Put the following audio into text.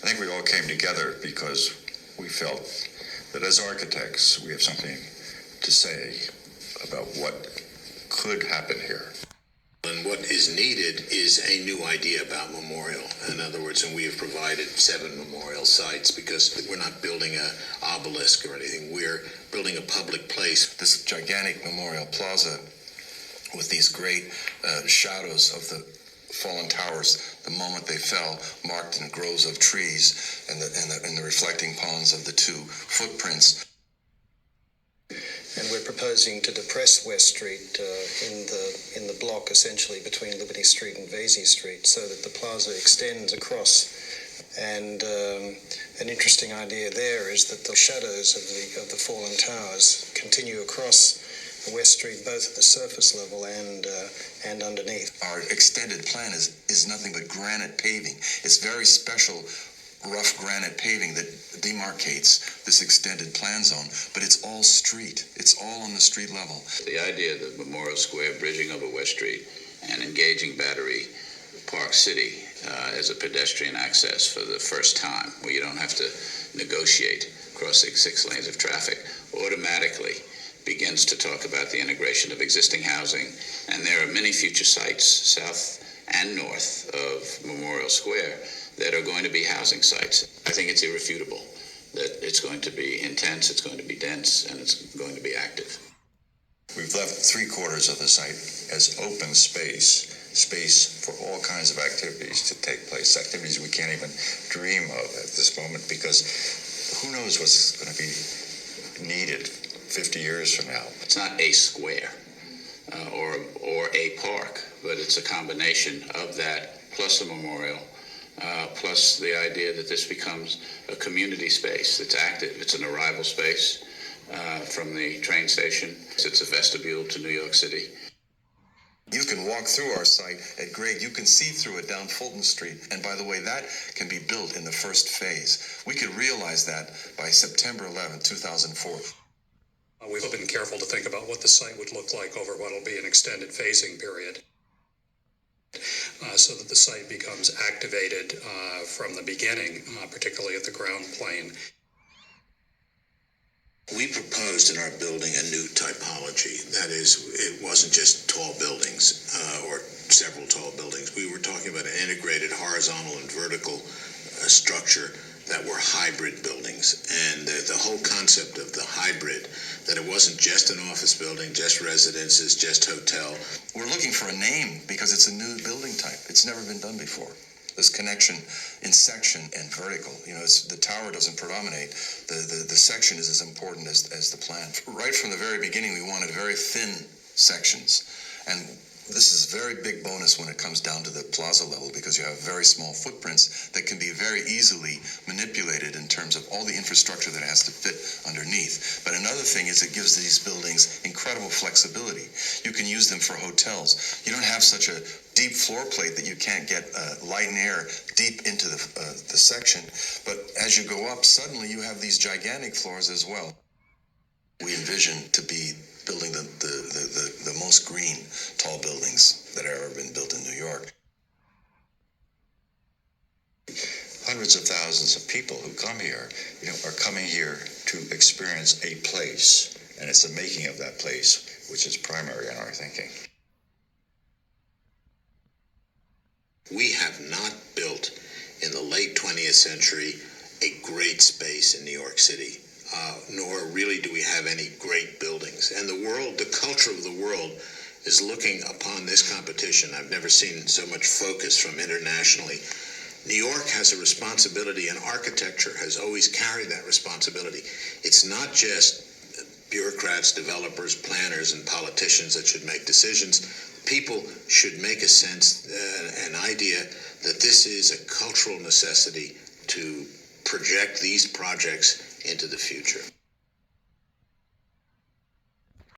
I think we all came together because we felt that as architects, we have something to say about what could happen here. And what is needed is a new idea about memorial. In other words, and we have provided 7 memorial sites because we're not building an obelisk or anything. We're building a public place. This gigantic memorial plaza with these great shadows of the fallen towers, the moment they fell, marked in groves of trees and the reflecting ponds of the 2 footprints. And we're proposing to depress West Street in the block essentially between Liberty Street and Vesey Street so that the plaza extends across. And an interesting idea there is that the shadows of the fallen towers continue across West Street, both at the surface level and underneath. Our extended plan is nothing but granite paving. It's very special rough granite paving that demarcates this extended plan zone, but it's all street. It's all on the street level. The idea of the Memorial Square bridging over West Street and engaging Battery Park City as a pedestrian access for the first time, where you don't have to negotiate crossing 6 lanes of traffic, automatically begins to talk about the integration of existing housing. And there are many future sites, south and north of Memorial Square, that are going to be housing sites. I think it's irrefutable that it's going to be intense, it's going to be dense, and it's going to be active. We've left 3/4 of the site as open space for all kinds of activities to take place, activities we can't even dream of at this moment, because who knows what's going to be needed 50 years from now. It's not a square or a park, but it's a combination of that plus a memorial, plus the idea that this becomes a community space that's active. It's an arrival space from the train station. It's a vestibule to New York City. You can walk through our site at grade. You can see through it down Fulton Street. And by the way, that can be built in the first phase. We could realize that by September 11, 2004. We've been careful to think about what the site would look like over what will be an extended phasing period, so that the site becomes activated from the beginning, particularly at the ground plane. We proposed in our building a new typology. That is, it wasn't just tall buildings or several tall buildings. We were talking about an integrated horizontal and vertical structure that were hybrid buildings. And the whole concept of the hybrid, that it wasn't just an office building, just residences, just hotel. We're looking for a name because it's a new building type. It's never been done before. This connection in section and vertical. You know, the tower doesn't predominate. The section is as important as the plan. Right from the very beginning, we wanted very thin sections. And this is a very big bonus when it comes down to the plaza level, because you have very small footprints that can be very easily manipulated in terms of all the infrastructure that has to fit underneath. But another thing is it gives these buildings incredible flexibility. You can use them for hotels. You don't have such a deep floor plate that you can't get light and air deep into the section. But as you go up, suddenly you have these gigantic floors as well. We envision to be building the most green tall buildings that have ever been built in New York. Hundreds of thousands of people who come here, are coming here to experience a place, and it's the making of that place which is primary in our thinking. We have not built in the late 20th century a great space in New York City. Nor really do we have any great buildings. And the culture of the world is looking upon this competition. I've never seen so much focus from internationally. New York has a responsibility, and architecture has always carried that responsibility. It's not just bureaucrats, developers, planners, and politicians that should make decisions. People should make a sense, an idea that this is a cultural necessity to project these projects into the future.